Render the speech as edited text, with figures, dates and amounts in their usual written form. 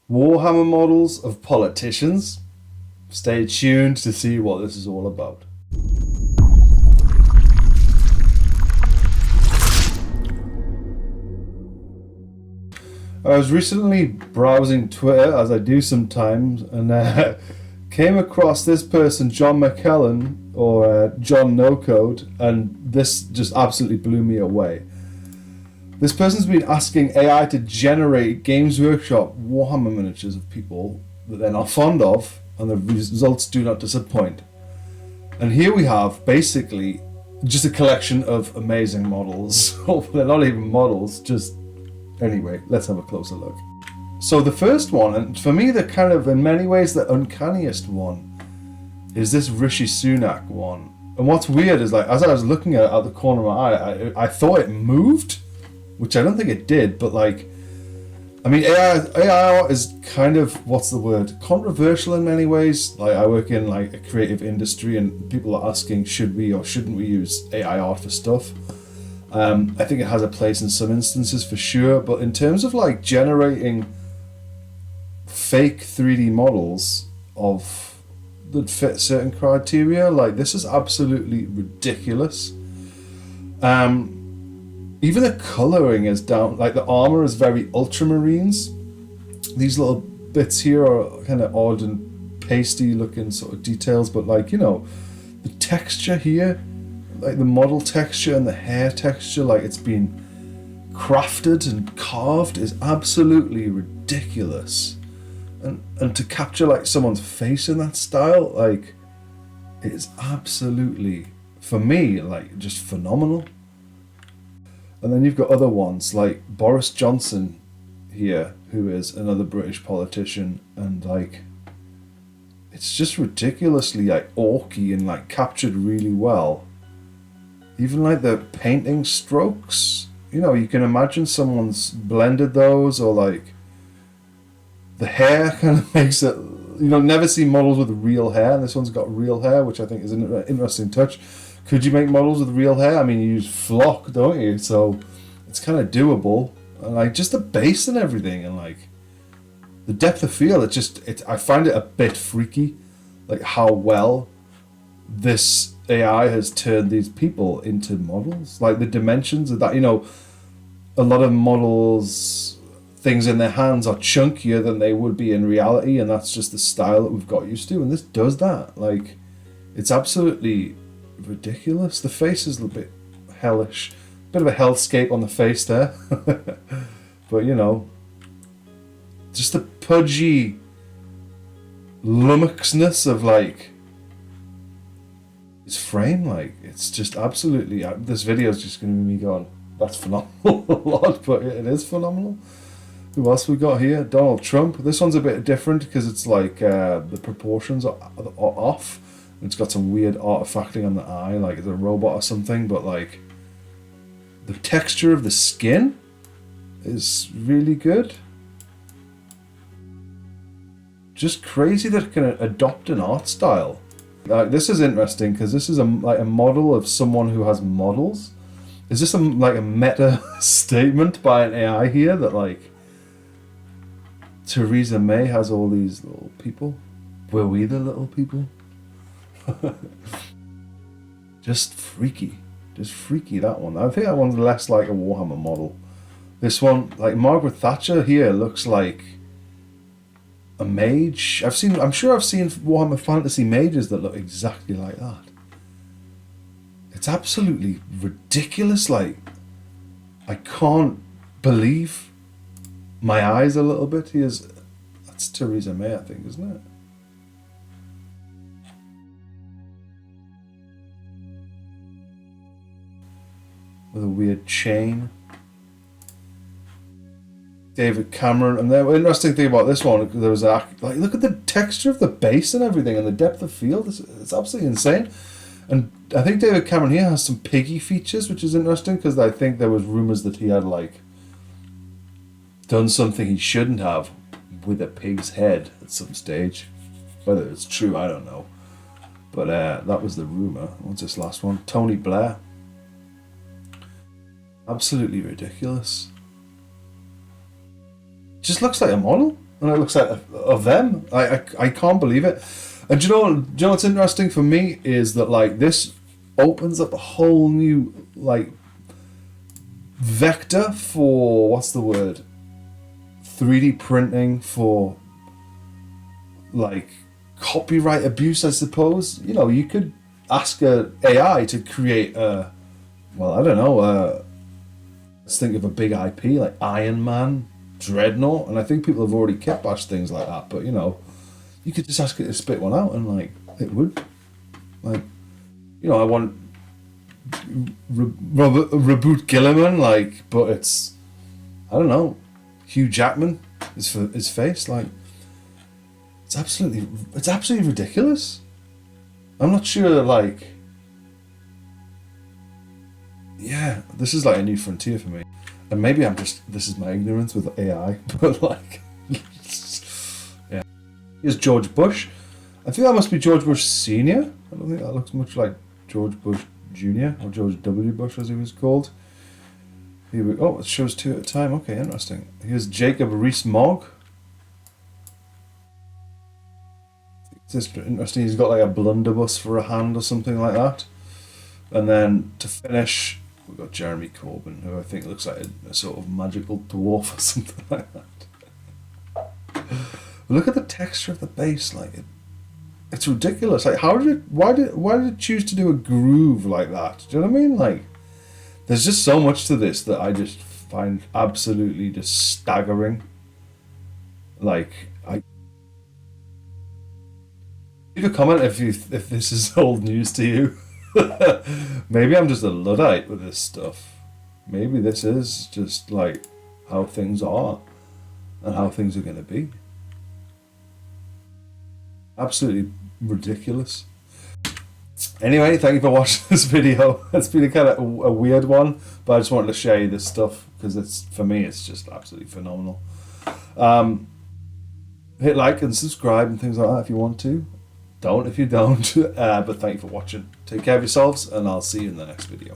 Warhammer models of politicians. Stay tuned to see what this is all about. I was recently browsing Twitter, as I do sometimes, and came across this person, John McKellen, or John No Code, and this just absolutely blew me away. This person's been asking AI to generate Games Workshop Warhammer miniatures of people that they're not fond of, and the results do not disappoint. And here we have basically just a collection of amazing models. Oh, they're not even models, just... Anyway, let's have a closer look. So the first one, and for me the kind of, in many ways, the uncanniest one, is this Rishi Sunak one. And what's weird is, like, as I was looking at it out the corner of my eye, I thought it moved, which I don't think it did, but like, I mean, AI art is kind of, what's the word, controversial in many ways. Like, I work in like a creative industry and people are asking, should we or shouldn't we use AI art for stuff? I think it has a place in some instances for sure, but in terms of like generating fake 3D models of that fit certain criteria, like, this is absolutely ridiculous. Even the colouring is down, like the armour is very ultramarines. These little bits here are kind of odd and pasty looking sort of details, but like, you know, the texture here, like the model texture and the hair texture, like it's been crafted and carved, is absolutely ridiculous. And to capture like someone's face in that style, like, it is absolutely, for me, like just phenomenal. And then you've got other ones like Boris Johnson here, who is another British politician, and like, it's just ridiculously like orky and like captured really well. Even like the painting strokes, you know, you can imagine someone's blended those, or like the hair kind of makes it, you know, never see models with real hair, and this one's got real hair, which I think is an interesting touch. Could you make models with real hair? I mean, you use flock, don't you? So it's kind of doable. And like, just the base and everything, and like the depth of field, I find it a bit freaky, like how well this AI has turned these people into models. Like the dimensions of that, you know, a lot of models, things in their hands are chunkier than they would be in reality, and that's just the style that we've got used to, and this does that. Like, it's absolutely ridiculous. The face is a little bit hellish, bit of a hellscape on the face there. But you know, just the pudgy lummoxness of like his frame, like, it's just absolutely, this video is just going to be me going, that's phenomenal a lot, but it is phenomenal. Who else we got here? Donald Trump. This one's a bit different because it's like the proportions are off. It's got some weird artifacting on the eye, like it's a robot or something, but like the texture of the skin is really good. Just crazy that it can adopt an art style. This is interesting because this is like a model of someone who has models. Is this like a meta statement by an AI here that like Theresa May has all these little people? Were we the little people? Just freaky, that one. I think that one's less like a Warhammer model. This one, like Margaret Thatcher here, looks like a mage. I'm sure I've seen Warhammer Fantasy mages that look exactly like that. It's absolutely ridiculous. Like, I can't believe my eyes a little bit. That's Theresa May, I think, isn't it? With a weird chain. David Cameron, and the interesting thing about this one, there was like, look at the texture of the base and everything, and the depth of field. It's absolutely insane. And I think David Cameron here has some piggy features, which is interesting because I think there was rumors that he had like done something he shouldn't have with a pig's head at some stage. Whether it's true, I don't know. But that was the rumor. What's this last one? Tony Blair. Absolutely ridiculous. Just looks like a model. and it looks like of them. I can't believe it. And do you know what's interesting for me is that like this opens up a whole new like vector for, what's the word, 3D printing for like copyright abuse, I suppose. You know, you could ask a AI to create a, well, I don't know, let's think of a big IP like Iron Man, Dreadnought, and I think people have already kitbashed things like that, but you know, you could just ask it to spit one out and like it would. Like, you know, I want Reboot Gilliman, like, but it's, I don't know, Hugh Jackman is for his face. Like, it's absolutely ridiculous. I'm not sure, like, yeah, this is like a new frontier for me, and maybe this is my ignorance with AI, but like, yeah. Here's George Bush. I think that must be George Bush Senior. I don't think that looks much like George Bush Jr. or George W. Bush as he was called. Here we go. Oh, it shows two at a time. Okay, interesting. Here's Jacob Rees-Mogg. It's interesting. He's got like a blunderbuss for a hand or something like that. And then to finish, we've got Jeremy Corbyn, who I think looks like a sort of magical dwarf or something like that. Look at the texture of the base. Like it's ridiculous. Like, why did it choose to do a groove like that? Do you know what I mean? Like, there's just so much to this that I just find absolutely just staggering. Like, leave a comment if this is old news to you. Maybe I'm just a Luddite with this stuff. Maybe this is just like how things are and how things are going to be. Absolutely ridiculous. Anyway, thank you for watching this video. It's been a kind of a weird one, but I just wanted to share you this stuff because for me it's just absolutely phenomenal. Hit like and subscribe and things like that if you want to. Don't if you don't. But thank you for watching. Take care of yourselves, and I'll see you in the next video.